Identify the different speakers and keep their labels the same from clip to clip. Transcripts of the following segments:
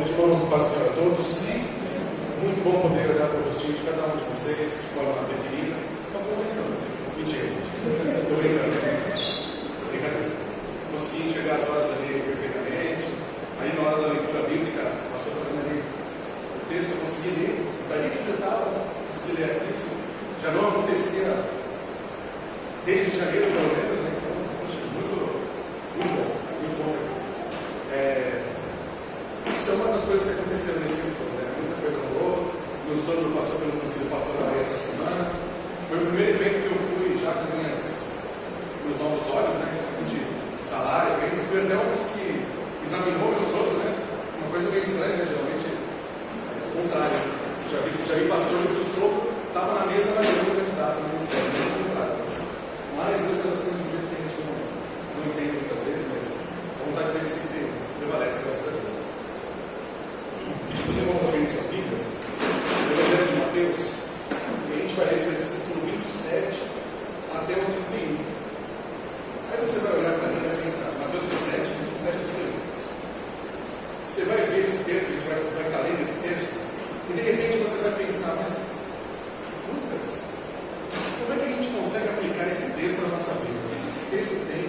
Speaker 1: noite, irmãos, paz do Senhor a todos. Muito bom poder olhar para o rostinho de cada um de vocês de forma definida. Estou brincando. Mentira, gente. Estou brincando. Brincadeira. Consegui enxergar as horas ali perfeitamente. Aí, na hora da leitura bíblica, passou fazendo ali o texto, eu consegui ler. Dali que eu estava, consegui ler isso. Já não acontecia desde janeiro, pelo menos, né? Então, muito bom. Muito bom. Isso é uma das coisas que aconteceram nesse tempo, né? Muita coisa rolou. Meu sogro passou pelo Conselho Pastoral essa semana. Foi o primeiro evento que eu fui já com meus novos olhos, né? De falar, eu fui até um que examinou meu sogro, né? Uma coisa bem estranha, né? Geralmente é o contrário. Já vi pastores que o sogro estava na mesa, mas não candidato no ministério, é o contrário. Mas muitas das coisas do jeito que a gente não entende muitas vezes, mas a vontade dele sempre prevalece, graças a Deus. Se você vamos abrir suas Bíblias, no Evangelho de Mateus, e a gente vai ler do versículo 27 até o 31. Aí você vai olhar para mim e vai pensar, Mateus 27, 27 a 31. Você vai ver esse texto, a gente vai estar lendo esse texto, e de repente você vai pensar, mas, Lucas, como é que a gente consegue aplicar esse texto na nossa vida? O que esse texto tem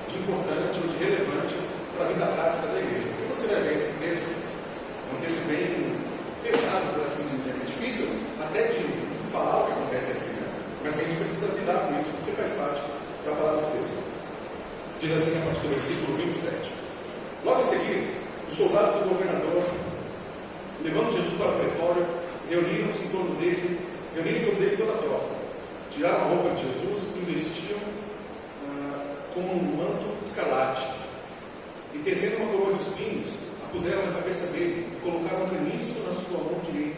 Speaker 1: de importante ou de relevante para a vida prática da igreja? O que você vai ver esse texto? É um texto bem pesado, por assim dizer. É difícil até de falar o que acontece aqui, né? Mas a gente precisa lidar com isso, porque faz parte da palavra de Deus. Diz assim a partir do versículo 27. Logo a seguir, os soldados do governador, levando Jesus para o pretório, reuniram-se em torno dele toda a tropa. Tiraram a roupa de Jesus e vestiam com um manto escarlate. E tecendo uma coroa de espinhos, a puseram na cabeça dele e colocaram um caniço na sua mão direita.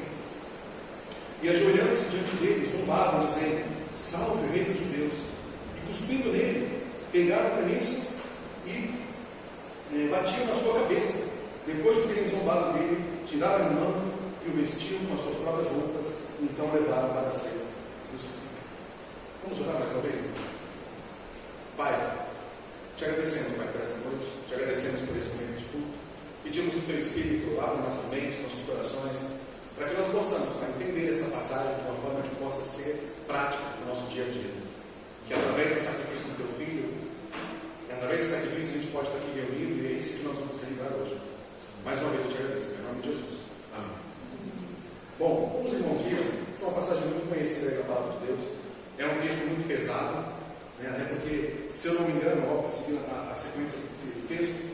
Speaker 1: E ajoelhando-se diante dele, zombavam, dizendo: Salve, Rei dos Judeus! E cuspindo nele, pegaram o caniço e batiam na sua cabeça. Depois de terem zombado dele, tiraram o manto e o vestiam com as suas próprias roupas, e então levaram para ser crucificado. Vamos orar mais uma vez? Pai, te agradecemos, Pai, por esta noite, te agradecemos por esse momento de culto. Pedimos que o Teu Espírito abra nossas mentes, nossos corações, para que nós possamos, Pai, entender essa passagem de uma forma que possa ser prática no nosso dia a dia. Que através do sacrifício do Teu Filho, que através desse sacrifício a gente pode estar aqui reunido, e é isso que nós vamos relembrar hoje. Mais uma vez eu te agradeço, em nome de Jesus. Amém. Bom, como os irmãos viram, essa é uma passagem muito conhecida da palavra de Deus. É um texto muito pesado, né? Até porque, se eu não me engano, ó, seguindo a sequência do texto,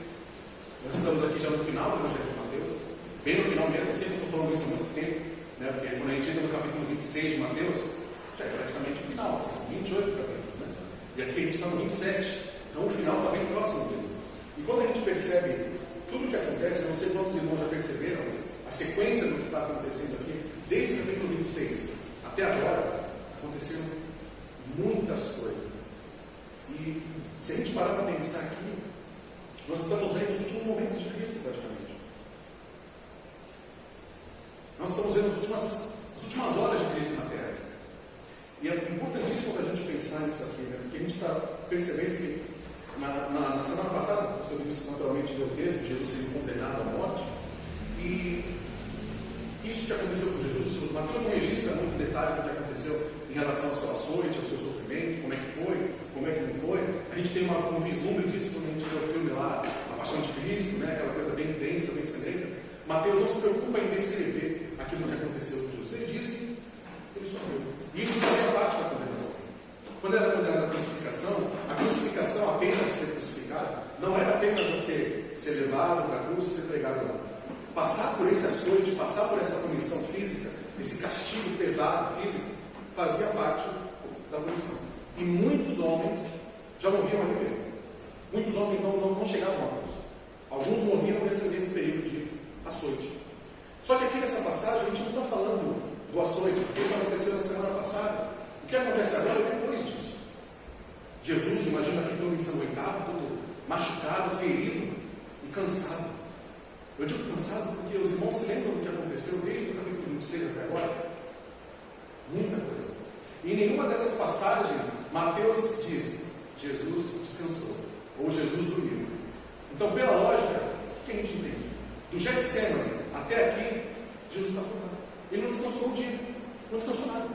Speaker 1: nós estamos aqui já no final do Evangelho de Mateus, bem no final mesmo. Eu sempre estou falando isso há muito tempo, né? Porque quando a gente entra no capítulo 26 de Mateus, já é praticamente o final, porque são 28 capítulos, né? E aqui a gente está no 27, então o final está bem próximo dele. E quando a gente percebe tudo o que acontece, não sei quantos irmãos já perceberam a sequência do que está acontecendo aqui, desde o capítulo 26 até agora, aconteceram muitas coisas. E se a gente parar para pensar aqui, nós estamos vendo os últimos momentos de Cristo, praticamente. Nós estamos vendo as últimas horas de Cristo na Terra. E é importantíssimo para a gente pensar nisso aqui, né? Porque a gente está percebendo que na semana passada, o Senhor Cristo naturalmente deu o texto de Jesus sendo condenado à morte. E isso que aconteceu com Jesus, Mateus não registra muito detalhe do que aconteceu em relação ao seu açoite, ao seu sofrimento, como é que foi, como é que não foi. A gente tem um vislumbre disso quando a gente vê o filme lá, A Paixão de Cristo, né? Aquela coisa bem densa, bem sangrenta. Mateus não se preocupa em descrever aquilo que aconteceu com Jesus. Ele diz que ele sofreu. E isso fazia parte da condenação. Quando era condenado à crucificação, a pena de ser crucificado, não era apenas você ser levado para a cruz e ser pregado lá. Passar por esse açoite, passar por essa punição física, esse castigo pesado físico, fazia parte da punição. E muitos homens já morriam ali mesmo. Muitos homens não chegavam à cruz. Alguns morriam nesse período de açoite. Só que aqui nessa passagem a gente não está falando do açoite, porque isso aconteceu na semana passada. O que acontece agora é depois disso. Jesus, imagina aqui todo ensanguentado, todo machucado, ferido e cansado. Eu digo cansado porque os irmãos se lembram do que aconteceu desde o capítulo 26 até agora? Muita coisa. E em nenhuma dessas passagens, Mateus diz: Jesus descansou, ou Jesus dormiu. Então, pela lógica, o que a gente entende? Do Getsemane até aqui, Jesus está pronto. Ele não descansou um dia, não descansou nada.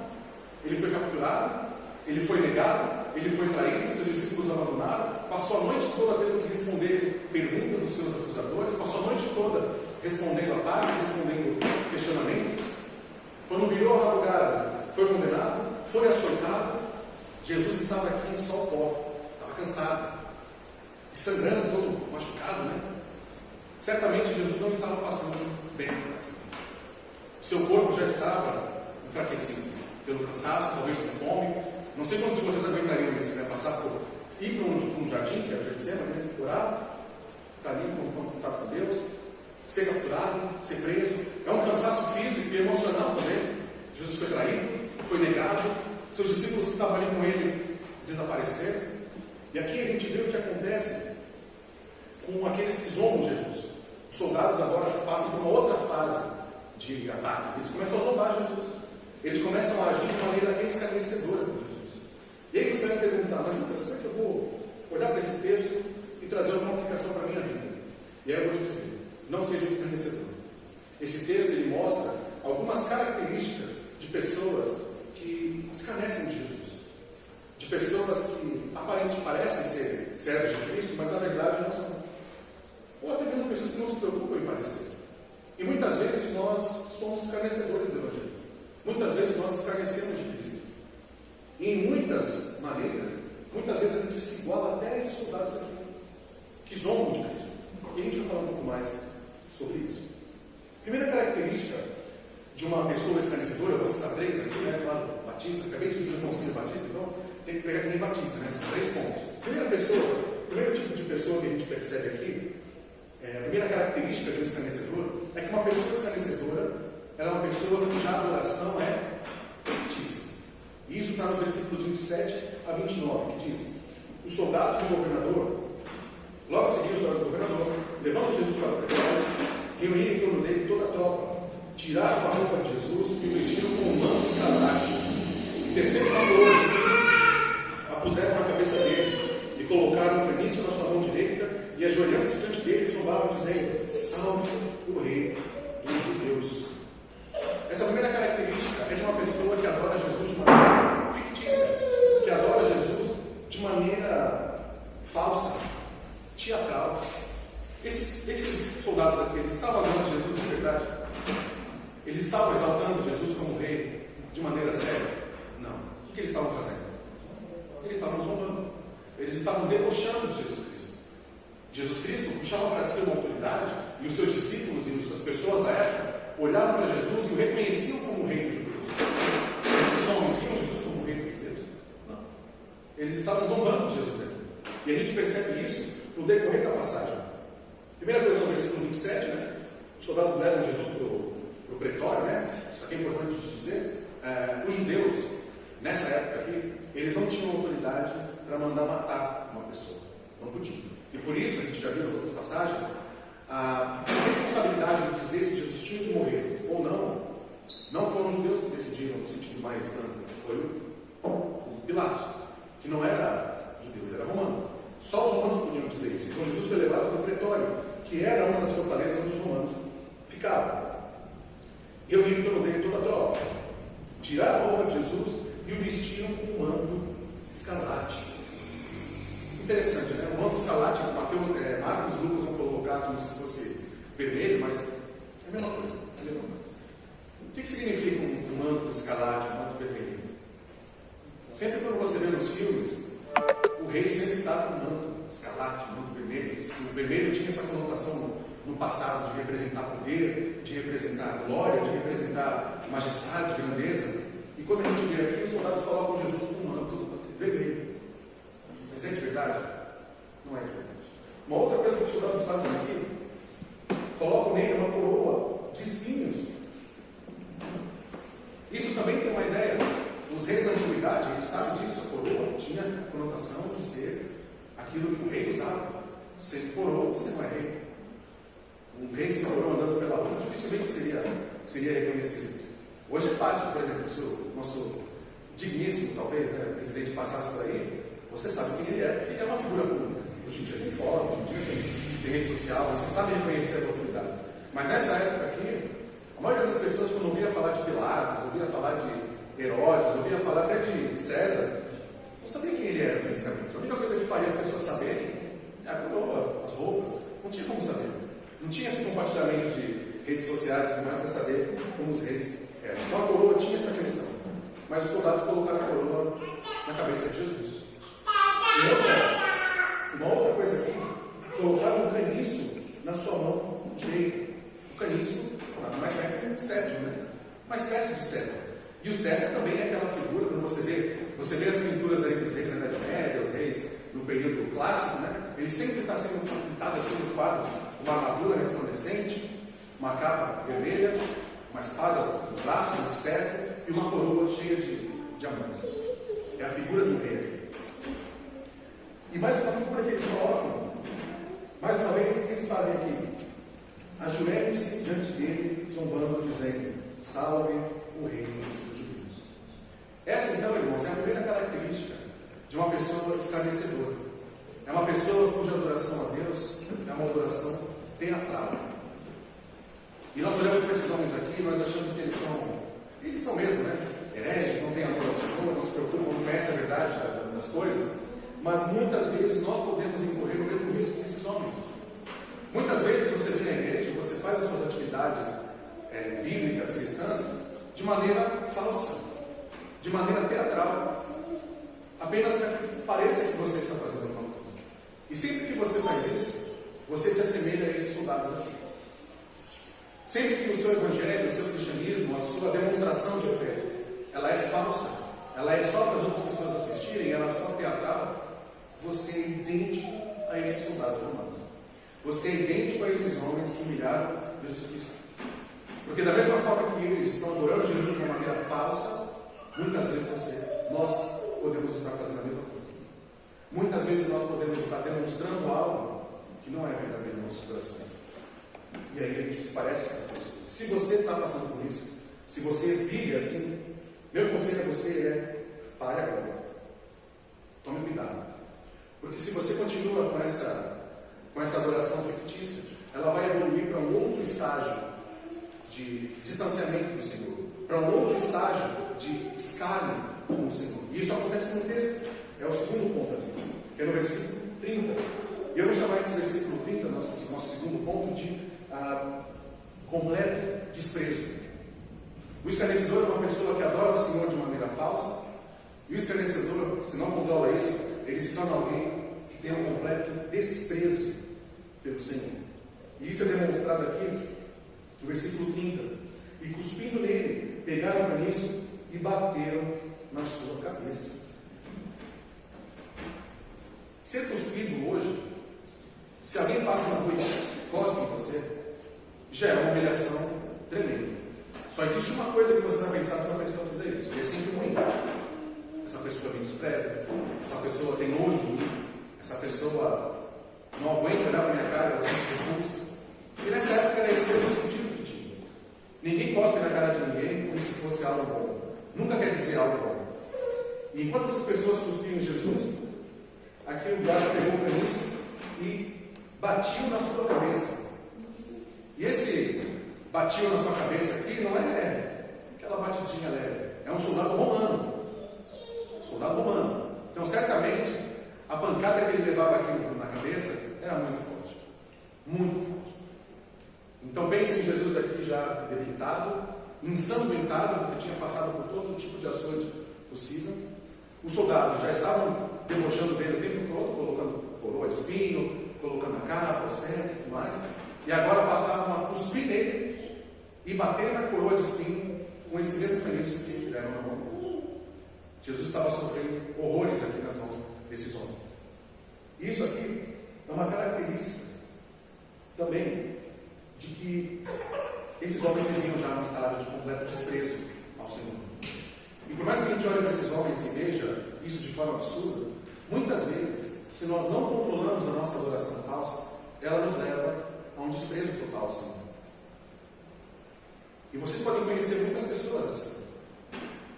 Speaker 1: Ele foi capturado, ele foi negado, ele foi traído, seus discípulos o abandonaram, passou a noite toda tendo que responder perguntas dos seus acusadores, passou a noite toda respondendo ataques, respondendo questionamentos. Quando virou a madrugada, foi condenado, foi açoitado. Jesus estava aqui em só pó, estava cansado, e sangrando, todo machucado, né? Certamente Jesus não estava passando bem. Seu corpo já estava enfraquecido pelo cansaço, talvez com fome. Não sei quantos de vocês aguentariam isso, né? Passar por ir para um jardim, que é o Getsemane, né? Orar, estar ali com contato com Deus, ser capturado, ser preso. É um cansaço físico e emocional também. Jesus foi traído, foi negado, seus discípulos que estavam ali com ele desapareceram. E aqui a gente vê o que acontece com aqueles que zombam Jesus. Os soldados agora passam por uma outra fase de ataques. Eles começam a zombar Jesus. Eles começam a agir de maneira escarnecedora com Jesus. E aí você vai perguntar, mas Lucas, como é que eu vou olhar para esse texto e trazer uma aplicação para a minha vida? E aí eu vou te dizer, não seja escarnecedor. Esse texto ele mostra algumas características de pessoas que escarnecem de Jesus. De pessoas que aparentemente parecem ser servos de Cristo, mas na verdade não são. Ou até mesmo pessoas que não se preocupam em parecer. E muitas vezes nós somos escarnecedores do Evangelho. Muitas vezes nós escarnecemos de Cristo. E em muitas maneiras, muitas vezes a gente se iguala até a esses soldados aqui, que zombam de Cristo. E a gente vai falar um pouco mais sobre isso. Primeira característica de uma pessoa escarnecedora, eu vou citar 3 aqui, né? Claro, Batista, acabei de vir no Concílio Batista, então tem que pegar que nem Batista, né? São 3 pontos. Primeiro tipo de pessoa que a gente percebe aqui, a primeira característica de um escarnecedor é que uma pessoa escarnecedora, ela é uma pessoa cuja adoração é fictícia. E isso está nos versículos 27 a 29, que diz: os soldados do governador, logo a seguir os soldados do governador, levando Jesus para o pretório, reuniram em torno dele toda a tropa, tiraram a roupa de Jesus e o vestiram com um manto escarlate, e tecendo tambores, a puseram na cabeça dele, e colocaram um caniço na sua mão direita, e ajoelhando-se diante dele, zombavam, dizendo: salve o rei dos judeus. Essa primeira característica é de uma pessoa que adora Jesus de maneira fictícia, que adora Jesus de maneira falsa, teatral. Esses soldados aqui, eles estavam adorando Jesus de verdade? Eles estavam exaltando Jesus como rei de maneira séria? Não. O que eles estavam fazendo? Eles estavam zombando. Eles estavam debochando de Jesus Cristo. Jesus Cristo puxava para si uma autoridade, e os seus discípulos e as pessoas da época olhavam para Jesus e o reconheciam como rei dos judeus. Esses homens viam Jesus como rei dos judeus? Não. Eles estavam zombando de Jesus aqui. E a gente percebe isso no decorrer da passagem. Primeira coisa no versículo 27, né? Os soldados levam Jesus para o pretório, né? Isso aqui é importante dizer. Os judeus, nessa época aqui, eles não tinham autoridade para mandar matar uma pessoa. Não podiam. E por isso, a gente já viu nas outras passagens, a responsabilidade de dizer se Jesus tinha que morrer ou não foram os judeus que decidiram no sentido mais amplo. Foi o Pilatos, que não era judeu, ele era romano. Só os romanos podiam dizer isso. Então Jesus foi levado para o pretório, que era uma das fortalezas onde os romanos ficavam. E eu vi em torno dele toda a tropa. Tiraram a roupa de Jesus e o vestiram com um manto escarlate. Interessante, né? O manto escarlate, Marcos e Lucas vão colocar como se fosse vermelho, mas é a mesma coisa. O que significa um manto escarlate, um manto vermelho? Sempre quando você vê nos filmes, o rei sempre está com um manto escarlate, um manto vermelho. O vermelho tinha essa conotação no passado de representar poder, de representar glória, de representar majestade, grandeza. E quando a gente vê aqui, os soldados colocam Jesus com um manto vermelho. Mas é de verdade? Não é de verdade. Uma outra coisa que os soldados fazem aqui, colocam nele uma coroa de espinhos. Isso também tem uma ideia. Os reis da antiguidade, a gente sabe disso, a coroa tinha a conotação de ser aquilo que o rei usava. Ser coroa, você não é rei. Um rei sem coroa andando pela rua dificilmente seria reconhecido. Hoje é fácil, por exemplo, se o nosso digníssimo, talvez, né, o presidente passasse por aí, você sabe quem ele é, porque ele é uma figura pública. Hoje em dia tem fórum, hoje em dia tem rede social, você sabe reconhecer as autoridades. Mas nessa época aqui, a maioria das pessoas, quando ouvia falar de Pilatos, ouvia falar de Herodes, ouvia falar até de César, não sabia quem ele era fisicamente. A única coisa que faria as pessoas saberem era a coroa, as roupas. Não tinha como saber. Não tinha esse compartilhamento de redes sociais e tudo mais para saber como os reis eram. Então a coroa tinha essa questão. Mas os soldados colocaram a coroa na cabeça de Jesus. E uma outra coisa aqui, colocaram um caniço na sua mão direita. O caniço, nada mais é que um cetro, né? Uma espécie de cetro. E o cetro também é aquela figura, quando você vê as pinturas aí dos reis da Idade Média, os reis no período clássico, né? Ele sempre está sendo pintado assim nos quadros, uma armadura resplandecente, uma capa vermelha, uma espada nos braços, um cetro e uma coroa cheia de diamantes. É a figura do rei aqui. E mais uma figura que eles colocam, mais uma vez, o que eles fazem aqui? Ajoelham-se diante dele, zombando, dizendo: salve o rei dos judeus. Essa, então, irmãos, é a primeira característica de uma pessoa esclarecedora. É uma pessoa cuja adoração a Deus é uma adoração teatral. E nós olhamos para esses homens aqui e nós achamos que eles são mesmo, né? Hereges, não têm amor ao Senhor, não se preocupam, não conhecem a verdade das coisas. Mas muitas vezes nós podemos incorrer no mesmo risco que esses homens. Muitas vezes você vem à igreja, você faz as suas atividades bíblicas, cristãs, de maneira falsa, de maneira teatral, apenas para que pareça que você está fazendo alguma coisa. E sempre que você faz isso, você se assemelha a esses soldados aqui. Sempre que o seu evangelho, o seu cristianismo, a sua demonstração de fé, ela é falsa, ela é só para as outras pessoas assistirem, ela é só teatral, você é idêntico a esses soldados romanos. Você é idêntico a esses homens que humilharam Jesus Cristo. Porque da mesma forma que eles estão adorando Jesus de uma maneira falsa, muitas vezes nós podemos estar fazendo a mesma coisa. Muitas vezes nós podemos estar demonstrando algo que não é verdadeiro no nosso coração. E aí a gente se parece com essas pessoas. Se você está passando por isso, se você vive assim, meu conselho a você é: pare agora. Tome cuidado. Porque se você continua com essa adoração fictícia, ela vai evoluir para um outro estágio de distanciamento do Senhor, para um outro estágio de escárnio com o Senhor. E isso acontece no texto. É o segundo ponto aqui, que é no versículo 30. E eu vou chamar esse versículo 30, nosso segundo ponto, de completo desprezo. O escarnecedor é uma pessoa que adora o Senhor de maneira falsa, e o escarnecedor, se não controla isso, ele se torna alguém que tem um completo desprezo pelo Senhor. E isso é demonstrado aqui no versículo 30. E cuspindo nele, pegaram o caniço e bateram na sua cabeça. Ser cuspido hoje, se alguém passa na rua e cospe em você, já é uma humilhação tremenda. Só existe uma coisa que você vai pensar se uma pessoa fizer isso, e é sempre ruim. Essa pessoa me despreza, essa pessoa tem nojo de mim, essa pessoa não aguenta olhar para minha cara, ela sente repulsa. E nessa época era esse mesmo sentido que tinha. Ninguém cospe na cara de ninguém como se fosse algo bom. Nunca quer dizer algo bom. E enquanto essas pessoas cuspiam em Jesus, aqui o guarda pegou o caniço e batiu na sua cabeça. E esse batiu na sua cabeça aqui não é aquela batidinha leve, é um soldado romano. Soldado romano. Então, certamente, a pancada que ele levava aqui na cabeça era muito forte. Muito forte. Então, pense em Jesus aqui já debilitado, ensanguentado, porque tinha passado por todo tipo de açoite possível. Os soldados já estavam debochando dele o tempo todo, colocando coroa de espinho, colocando a capa, o cetro e tudo mais. E agora passavam a cuspir nele e bater na coroa de espinho com esse mesmo caniço que ele deram na mão. Jesus estava sofrendo horrores aqui nas mãos desses homens. E isso aqui é uma característica também de que esses homens viviam já num estágio de completo desprezo ao Senhor. E por mais que a gente olhe para esses homens e veja isso de forma absurda, muitas vezes, se nós não controlamos a nossa adoração falsa, ela nos leva a um desprezo total ao Senhor. E vocês podem conhecer muitas pessoas assim.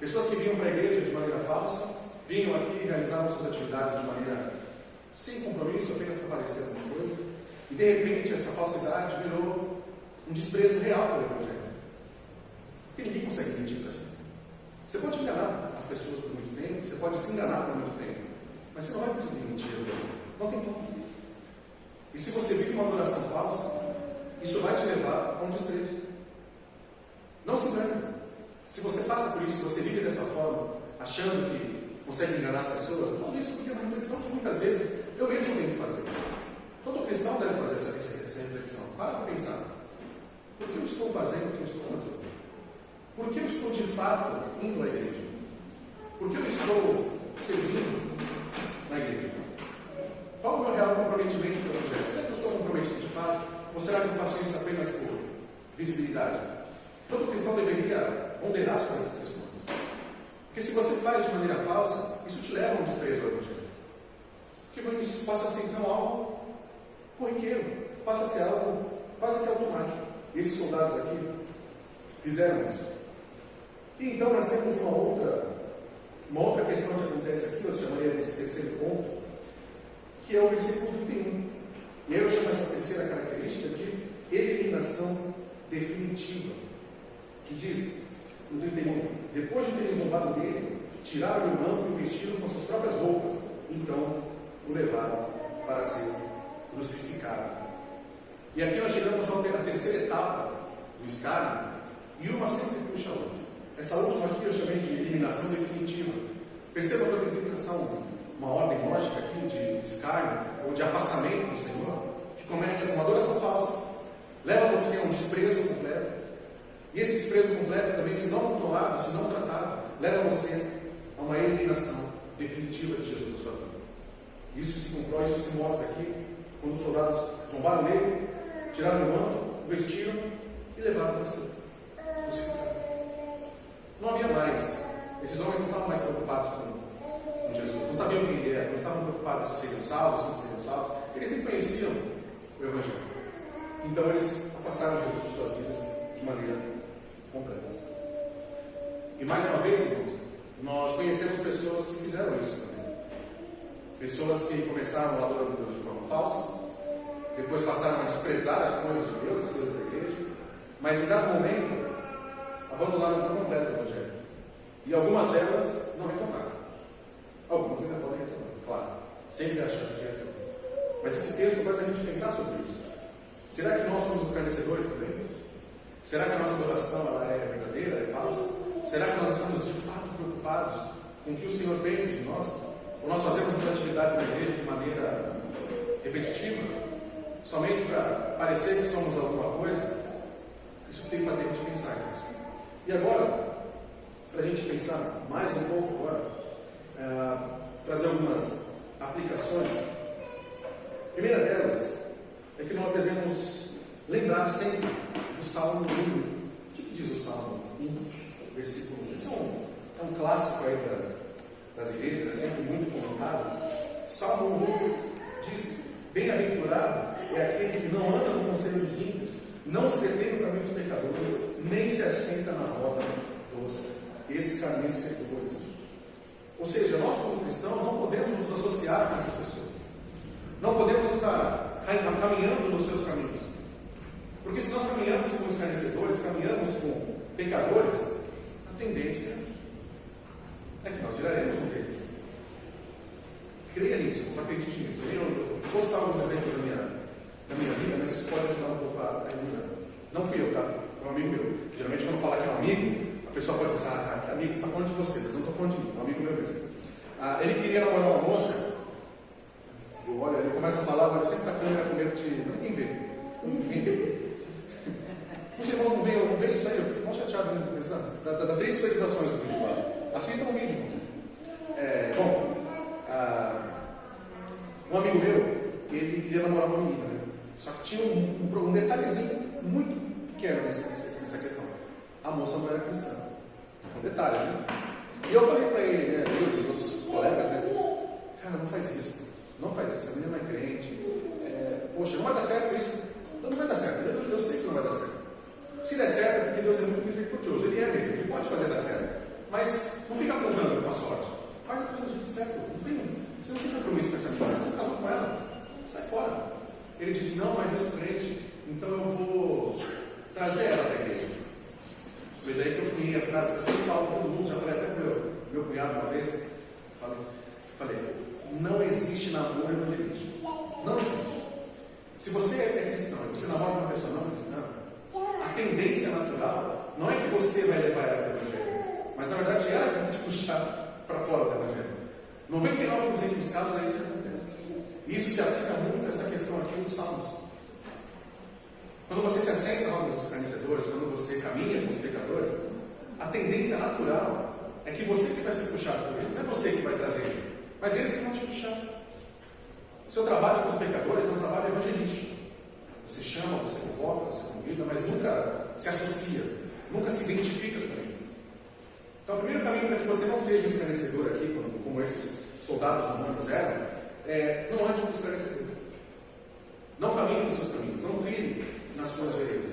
Speaker 1: Pessoas que vinham para a igreja de maneira falsa, vinham aqui e realizavam suas atividades de maneira sem compromisso, apenas para parecer alguma coisa, e de repente essa falsidade virou um desprezo real pelo Evangelho. Porque ninguém consegue mentir para si. Você pode enganar as pessoas por muito tempo, você pode se enganar por muito tempo, mas você não vai conseguir mentir. Não tem como. E se você vive uma adoração falsa, isso vai te levar a um desprezo. Não se engane. Se você passa por isso, se você vive dessa forma, achando que consegue enganar as pessoas, eu falo isso porque é uma reflexão que muitas vezes eu mesmo tenho que fazer. Todo cristão deve fazer essa reflexão. Para pensar. Por que eu estou fazendo o que eu estou fazendo? Por que eu estou de fato indo à igreja? Por que eu estou servindo na igreja? Qual é o meu real comprometimento com o Evangelho? Será que eu sou comprometido de fato? Ou será que eu faço isso apenas por visibilidade? Todo cristão deveria ponderar sobre essas questões. Porque se você faz de maneira falsa, isso te leva a um desprezo ao Evangelho. Porque isso passa a ser então algo corriqueiro, passa a ser algo quase que automático. E esses soldados aqui fizeram isso. E então nós temos uma outra questão que acontece aqui, eu chamaria desse terceiro ponto, que é o versículo 31. E aí eu chamo essa terceira característica de eliminação definitiva, que diz, no 31, depois de terem zombado dele, tiraram o manto e o vestiram com suas próprias roupas, então o levaram para ser crucificado. E aqui nós chegamos à terceira etapa do escárnio, e uma sempre puxa a outra. Essa última aqui eu chamei de eliminação definitiva. Perceba que eu tenho que traçar uma ordem lógica aqui de escárnio, ou de afastamento do Senhor, que começa com uma adoração falsa, leva você a um desprezo completo, e esse desprezo completo também, se não controlado, se não tratado, leva você a uma eliminação definitiva de Jesus na sua vida. Isso se comprova, isso se mostra aqui, quando os soldados zombaram dele, tiraram o manto, o vestiram e levaram para si. Não havia mais, esses homens não estavam mais preocupados com Jesus, não sabiam quem ele era, não estavam preocupados se seriam salvos, se não seriam salvos, eles nem conheciam o Evangelho. Então eles afastaram Jesus de suas vidas de maneira completa. E mais uma vez, irmãos, nós conhecemos pessoas que fizeram isso também. Pessoas que começaram adorando Deus de forma falsa, depois passaram a desprezar as coisas de Deus, as coisas da igreja, mas em dado momento abandonaram por completo o Evangelho. E algumas delas não retornaram. Algumas ainda podem retornar, claro. Sempre há chance de retornar. Mas esse texto faz a gente pensar sobre isso. Será que nós somos escarnecedores também? Será que a nossa adoração ela é verdadeira, é falsa? Será que nós estamos de fato preocupados com o que o Senhor pensa de nós? Ou nós fazemos as atividades da igreja de maneira repetitiva? Somente para parecer que somos alguma coisa? Isso tem que fazer a gente pensar nisso. E agora, para a gente pensar mais um pouco agora, trazer algumas aplicações. A primeira delas é que nós devemos lembrar sempre do Salmo 1. O que diz o Salmo 1, versículo 1? Esse é um clássico aí das igrejas, é sempre muito comentado. O Salmo 1 diz: bem-aventurado é aquele que não anda no conselho dos ímpios, não se detém no caminho dos pecadores, nem se assenta na roda dos escarnecedores. Ou seja, nós como cristãos não podemos nos associar com essas pessoas. Não podemos estar caminhando nos seus caminhos. Porque se nós caminhamos com escarnecedores, caminhamos com pecadores, a tendência é que nós viraremos um deles. Creia nisso, não acredite nisso. Eu vou citar alguns exemplos da minha vida, mas isso pode ajudar um pouco a iluminar. Não fui eu, tá? Foi um amigo meu. Geralmente quando fala que é um amigo, a pessoa pode pensar, que amigo, você está falando de você, mas eu não estou falando de mim, é um amigo meu mesmo. Ele queria namorar uma moça. Eu olho, ele começa a falar, olha sempre para a câmera com medo de ninguém vê. Ninguém vê. Os irmãos não veem isso aí, eu fico mal chateado. Dá 3 visualizações do vídeo lá. Assistam o vídeo. Um amigo meu, ele queria namorar uma menina, né? Só que tinha um detalhezinho muito pequeno nessa questão. A moça não era cristã. Um detalhe, né? E eu falei para ele, né, eu e os outros colegas, né? Cara, não faz isso. Não faz isso, a menina não é crente. Poxa, não vai dar certo isso. Então não vai dar certo. Eu sei que não vai dar certo. Se der certo, é porque Deus é muito misericordioso. Ele é mesmo, ele pode fazer dar certo. Mas não fica contando com a sorte. Faz a coisa do certo. Você não tem compromisso com essa menina. Você não casou com ela. Sai fora. Ele disse, não, mas eu sou crente. Então eu vou trazer ela para a igreja. Foi daí que eu fui a frase que eu sempre falo para todo mundo, já falei até para o meu cunhado uma vez, falei, não existe namoro evangelístico. Não existe. Se você é cristão e você namora uma pessoa não cristã, a tendência natural não é que você vai levar ela para o evangelho, mas na verdade ela vai te puxar para fora do evangelho. 99% dos casos é isso que acontece. E isso se aplica muito a essa questão aqui dos salmos. Quando você se assenta na roda dos escarnecedores, quando você caminha com os pecadores, a tendência natural é que você que vai ser puxado por ele, não é você que vai trazer ele, mas eles que vão te puxar. O seu trabalho com os pecadores é um trabalho evangelístico. Você chama, você convoca, você convida, mas nunca se associa, nunca se identifica com eles. Então, o primeiro caminho para que você não seja um escarnecedor aqui, como esses soldados romanos eram, não ande com os escarnecedores. Não caminhe nos seus caminhos, não trilhe nas suas veredas.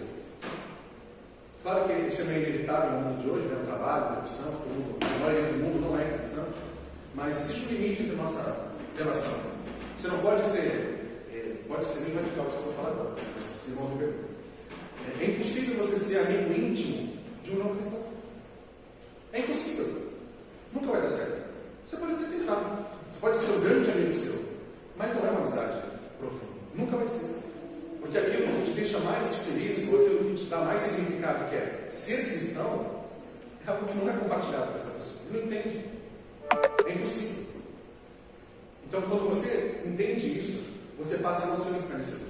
Speaker 1: Claro que isso é meio inevitável no mundo de hoje, no trabalho, na profissão, a maioria do mundo não é cristã, mas existe um limite entre a nossa relação. Você não pode ser bem radical, isso que eu vou falar agora, mas se irmãos me perguntam. É impossível você ser amigo íntimo de um não cristão. É impossível. Nunca vai dar certo. Você pode até tentar. Você pode ser um grande amigo seu, mas não é uma amizade profunda. Nunca vai ser. Porque aquilo que te deixa mais feliz, ou aquilo que te dá mais significado, que é ser cristão, é algo que não é compartilhado com essa pessoa. Ele não entende. É impossível. Então, quando você entende isso, você passa a não ser um escarnecedor.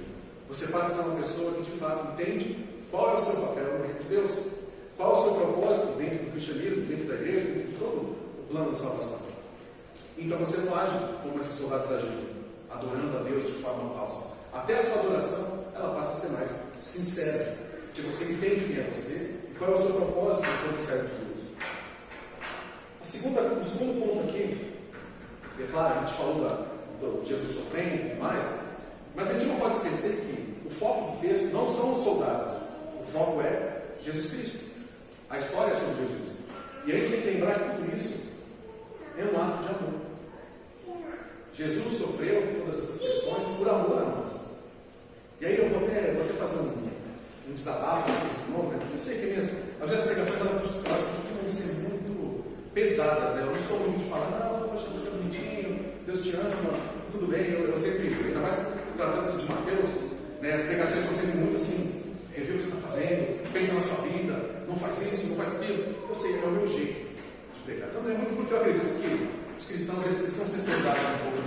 Speaker 1: Você passa a ser uma pessoa que de fato entende qual é o seu papel no reino de Deus, qual é o seu propósito dentro do cristianismo, dentro da igreja, dentro de todo o plano de salvação. Então você não age como esses soldados agiram, adorando a Deus de forma falsa. Até a sua adoração, ela passa a ser mais sincera, porque você entende quem é você e qual é o seu propósito quando serve de Deus. O segundo ponto aqui, é claro, a gente falou do Jesus sofrendo e tudo mais, mas a gente não pode esquecer que o foco do texto não são os soldados, o foco é Jesus Cristo, a história é sobre Jesus. E a gente tem que lembrar que tudo isso é um ato de amor. Jesus sofreu todas essas questões por amor a nós. E aí eu vou até fazer um desabafo com esse nome, não sei que mesmo. Às vezes as pregações elas costumam ser muito pesadas, né? Eu não sou muito de falar, não, poxa, você é bonitinho, Deus te ama, tudo bem, eu sempre, ainda mais tratando de Mateus, né? As pregações são sempre muito assim, revê o que você está fazendo, pensa na sua vida, não faz isso, não faz aquilo. Eu sei, é o meu jeito de pregar. Então é muito porque eu acredito que os cristãos eles precisam ser pesados um pouco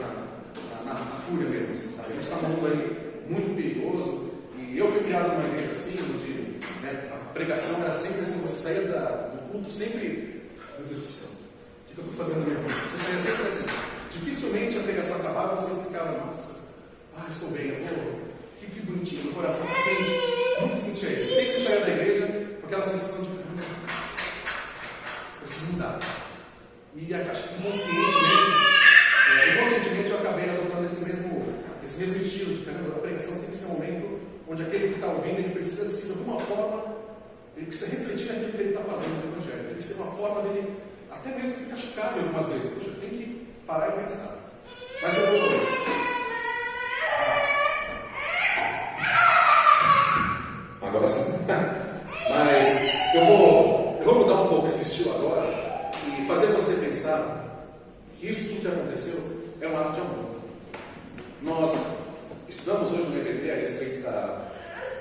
Speaker 1: na fúria mesmo, assim, sabe? A gente está num mundo aí muito perigoso, e eu fui criado numa igreja assim, onde a pregação era sempre assim, você saía do culto sempre, meu Deus do céu, o que eu estou fazendo na minha vida? Você saía sempre assim, dificilmente a pregação acabava e você ficava, nossa, estou bem, eu vou, que bonitinho, meu coração está quente, nunca sentia isso, eu sempre saía da igreja com aquela sensação de, eu preciso mudar, e acho que inconscientemente eu acabei adotando esse mesmo estilo de caramba, a pregação tem que ser um momento onde aquele que está ouvindo, ele precisa de alguma forma, ele precisa refletir naquilo que ele está fazendo no Evangelho. Tem que ser uma forma dele, até mesmo ficar chocado algumas vezes. Poxa, tem que parar e pensar. Mas eu vou. Agora sim. Mas eu vou mudar um pouco esse estilo agora e fazer você pensar que isso tudo que aconteceu é um ato de amor. Nós estudamos hoje no EBD a respeito a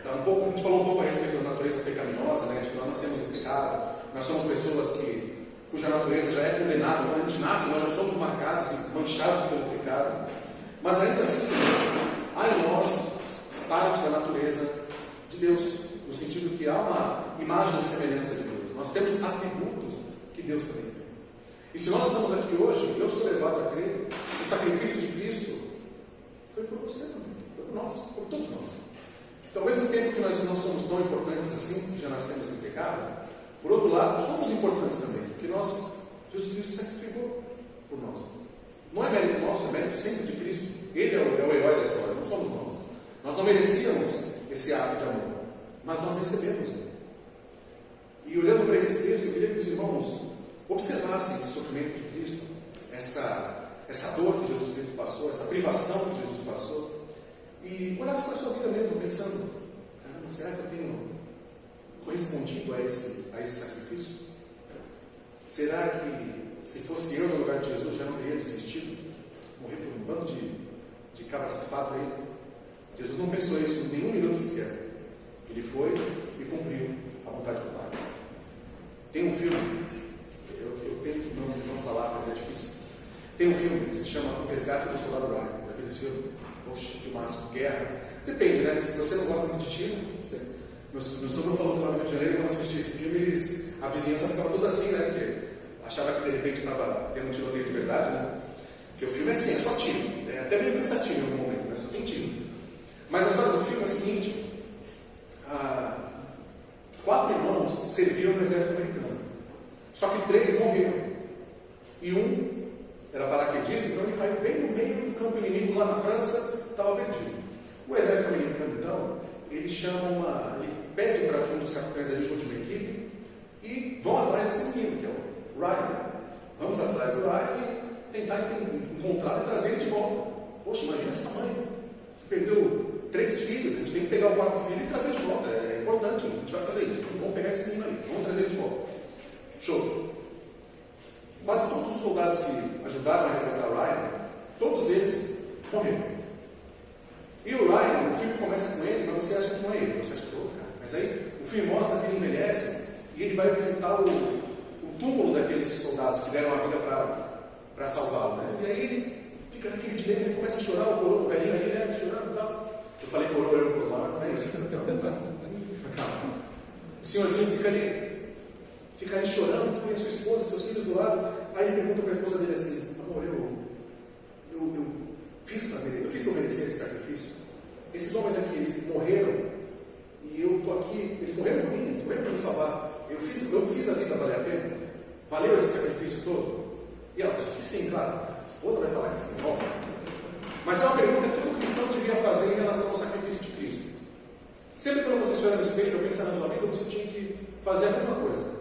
Speaker 1: gente falou um pouco a respeito da natureza pecaminosa, né? Nós nascemos em pecado, nós somos pessoas cuja natureza já é condenada, quando a gente nasce, nós já somos marcados e manchados pelo pecado, mas ainda assim, há em nós parte da natureza de Deus, no sentido que há uma imagem e semelhança de Deus, nós temos atributos que Deus também tem. E se nós estamos aqui hoje, eu sou levado a crer que o sacrifício de Cristo foi por você também, foi por nós, por todos nós. Então, ao mesmo tempo que nós não somos tão importantes assim, que já nascemos em pecado, por outro lado, somos importantes também, porque Jesus Cristo sacrificou por nós. Não é mérito nosso, é mérito sempre de Cristo. Ele é o herói da história, não somos nós. Nós não merecíamos esse ato de amor, mas nós recebemos. E olhando para esse texto, eu queria que os irmãos observassem esse sofrimento de Cristo, essa dor que Jesus Cristo passou, essa privação que Jesus passou, e olhasse para a sua vida mesmo, pensando, caramba, será que eu tenho correspondido a esse sacrifício? Será que, se fosse eu no lugar de Jesus, já não teria desistido? Morrer por um bando de cabra safado aí? Jesus não pensou isso em nenhum minuto sequer. Ele foi e cumpriu a vontade do Pai. Tem um filme, eu tento não falar, mas é difícil. Tem um filme que se chama O Resgate do Soldado Ryan. Já viu esse filme? Poxa, filmaço, guerra. Depende, né? Se você não gosta muito de tiro, meu sogro falou que lá no Rio de Janeiro, quando assistia esse filme, a vizinhança ficava toda assim, né? Porque achava que de repente estava tendo um tiroteio de verdade, né? Porque o filme é assim, é só tiro. É até meio cansativo em algum momento, né? Só tem tiro. Mas a história do filme é a seguinte: 4 irmãos serviram no exército americano. Só que 3 morreram. E um era paraquedista, então ele caiu bem no meio do campo inimigo lá na França, estava perdido. O exército americano, então, ele pede para que um dos capitães ali junte uma equipe e vão atrás desse menino, que é o Ryan. Vamos atrás do Ryan e tentar encontrar e trazer ele de volta. Poxa, imagina essa mãe que perdeu 3 filhos, a gente tem que pegar o 4º filho e trazer de volta. É importante, a gente vai fazer isso. Vamos pegar esse menino ali, vamos trazer ele de volta. Show. Quase todos os soldados que ajudaram a resgatar o Ryan, todos eles morreram. E o Ryan, o filme começa com ele, mas você acha que não é ele, você acha que é outro cara. Mas aí o filme mostra que ele envelhece e ele vai visitar o túmulo daqueles soldados que deram a vida para salvá-lo. Né? E aí ele fica naquele dilema, ele começa a chorar, o velhinho ali, né? Chorando e tal. Eu falei que orou com os manos, não é isso? O senhorzinho fica ali chorando, com a sua esposa, seus filhos do lado. Aí ele pergunta para a esposa dele assim: amor, eu fiz para merecer esse sacrifício. Esses homens aqui, eles morreram e eu estou aqui, eles morreram por mim, eles morreram para me salvar. Eu fiz a vida valer a pena? Valeu esse sacrifício todo? E ela diz que sim, claro. A esposa vai falar que sim, óbvio. Mas é uma pergunta que todo cristão devia fazer em relação ao sacrifício de Cristo. Sempre quando você se olha no espelho ou pensar na sua vida, você tinha que fazer a mesma coisa.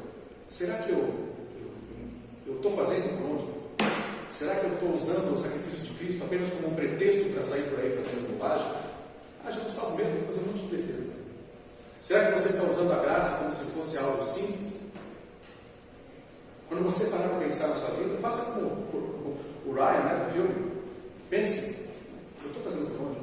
Speaker 1: Será que eu estou fazendo por onde? Será que eu estou usando o sacrifício de Cristo apenas como um pretexto para sair por aí fazendo bobagem? Já não salvo mesmo, vou fazer um monte de besteira. Será que você está usando a graça como se fosse algo simples? Quando você parar para pensar na sua vida, faça como o Ryan, né, do filme. Pense: eu estou fazendo por onde?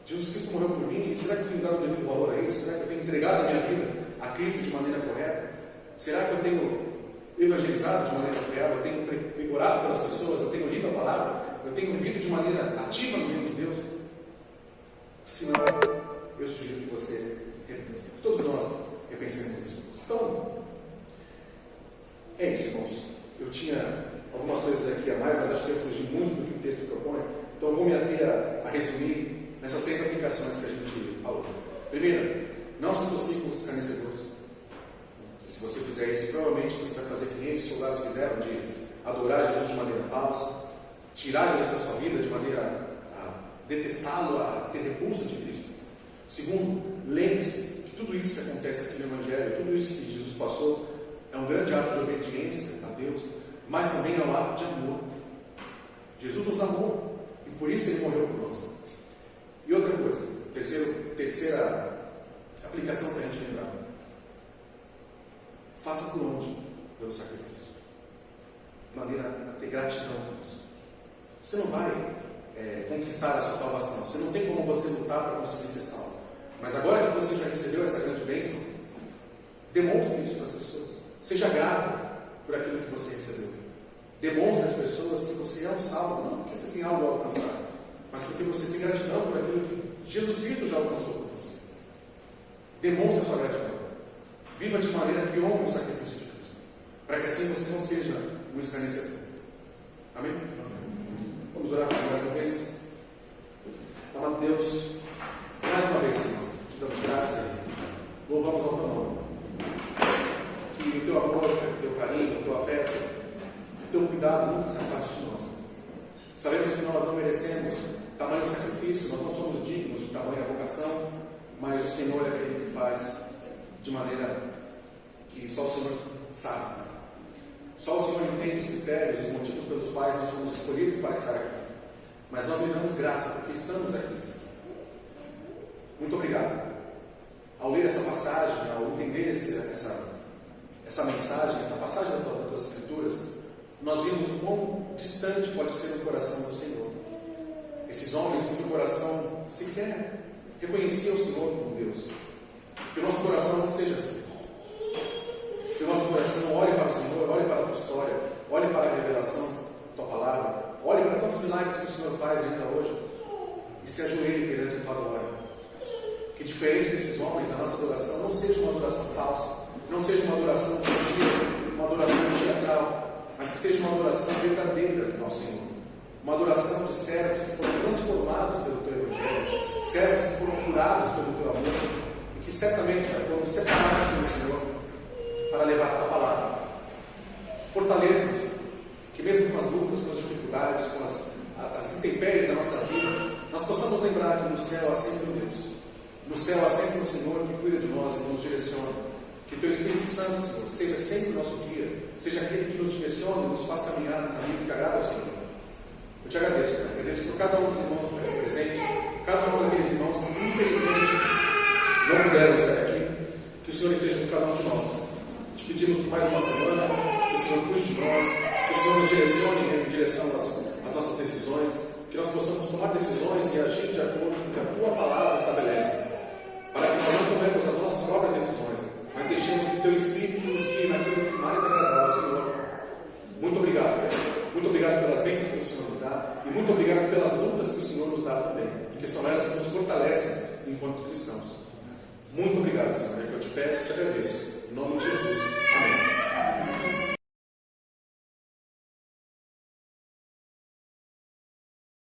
Speaker 1: Jesus Cristo morreu por mim, e será que eu tenho dado o devido valor a isso? Será que eu tenho entregado a minha vida a Cristo de maneira correta? Será que eu tenho evangelizado de maneira correta? Eu tenho orado pelas pessoas? Eu tenho lido a palavra? Eu tenho vivido de maneira ativa no reino de Deus? Se não, eu sugiro que você repense. Todos nós repensemos isso. Então, é isso, irmãos. Eu tinha algumas coisas aqui a mais, mas acho que eu fugi muito do que o texto propõe. Então eu vou me ater a resumir nessas 3 aplicações que a gente falou. Primeiro, não se associe com os escarnecedores. Se você fizer isso, provavelmente você vai fazer que nem esses soldados fizeram, de adorar Jesus de maneira falsa, tirar Jesus da sua vida de maneira a detestá-lo, a ter repulsa de Cristo. Segundo, lembre-se que tudo isso que acontece aqui no Evangelho, tudo isso que Jesus passou, é um grande ato de obediência a Deus, mas também é um ato de amor. Jesus nos amou e por isso Ele morreu por nós. E outra coisa, terceira aplicação para a gente lembrar: faça por onde? Pelo sacrifício, de maneira a ter gratidão por isso. Você não vai conquistar a sua salvação, você não tem como você lutar para conseguir ser salvo, mas agora que você já recebeu essa grande bênção, demonstre isso para as pessoas. Seja grato por aquilo que você recebeu. Demonstre às pessoas que você é um salvo, não porque você tem algo a alcançar, mas porque você tem gratidão por aquilo que Jesus Cristo já alcançou por você. Demonstre a sua gratidão. Viva de maneira que honre o sacrifício de Cristo, para que assim você não seja um escarnecedor. Amém? Vamos orar mais uma vez. Amado Deus, mais uma vez, Senhor, te damos graça e louvamos ao teu nome. Que o teu amor, o teu carinho, o teu afeto, o teu cuidado nunca se afaste de nós. Sabemos que nós não merecemos tamanho sacrifício, nós não somos dignos de tamanha vocação, mas o Senhor é aquele que faz de maneira que só o Senhor sabe. Só o Senhor entende os critérios, os motivos pelos quais nós somos escolhidos para estar aqui. Mas nós lhe damos graça porque estamos aqui. Muito obrigado. ao ler essa passagem, ao entender essa mensagem, essa passagem das Escrituras, nós vimos o quão distante pode ser o coração do Senhor. Esses homens cujo coração sequer reconhecia o Senhor como Deus. Que o nosso coração não seja assim. Que o nosso coração olhe para o Senhor, olhe para a tua história, olhe para a revelação da tua palavra, olhe para tantos milagres que o Senhor faz ainda hoje e se ajoelhe perante a tua glória. Que diferente desses homens, a nossa adoração não seja uma adoração falsa, não seja uma adoração fingida, uma adoração teatral, mas que seja uma adoração verdadeira ao Senhor. Uma adoração de servos que foram transformados pelo teu Evangelho, servos que foram curados pelo teu amor e que certamente foram separados pelo Senhor para levar a tua palavra. Fortaleça-nos, que mesmo com as lutas, com as dificuldades, com as intempéries da nossa vida, nós possamos lembrar que no céu há sempre um Deus. No céu há sempre um Senhor que cuida de nós e nos direciona. Que teu Espírito Santo, Senhor, seja sempre o nosso guia, seja aquele que nos direciona e nos faz caminhar no caminho que agrada ao Senhor. Eu te agradeço, Pai. Agradeço por cada um dos irmãos que está aqui presente, cada um daqueles irmãos que infelizmente não puderam estar aqui. Que o Senhor esteja com cada um de nós. Te pedimos por mais uma semana, que o Senhor cuide de nós, que o Senhor nos direcione em direção às nossas decisões, que nós possamos tomar decisões e agir de acordo com o que a tua palavra estabelece, para que nós não tomemos as nossas próprias decisões, mas deixemos que o teu Espírito nos guie naquilo que mais agrada ao Senhor. Muito obrigado, Pai. Muito obrigado pelas bênçãos que o Senhor nos dá e muito obrigado pelas lutas que o Senhor nos dá também, porque são elas que nos fortalecem enquanto cristãos. Muito obrigado, Senhor, é que eu te peço e te agradeço. Em nome de Jesus. Amém.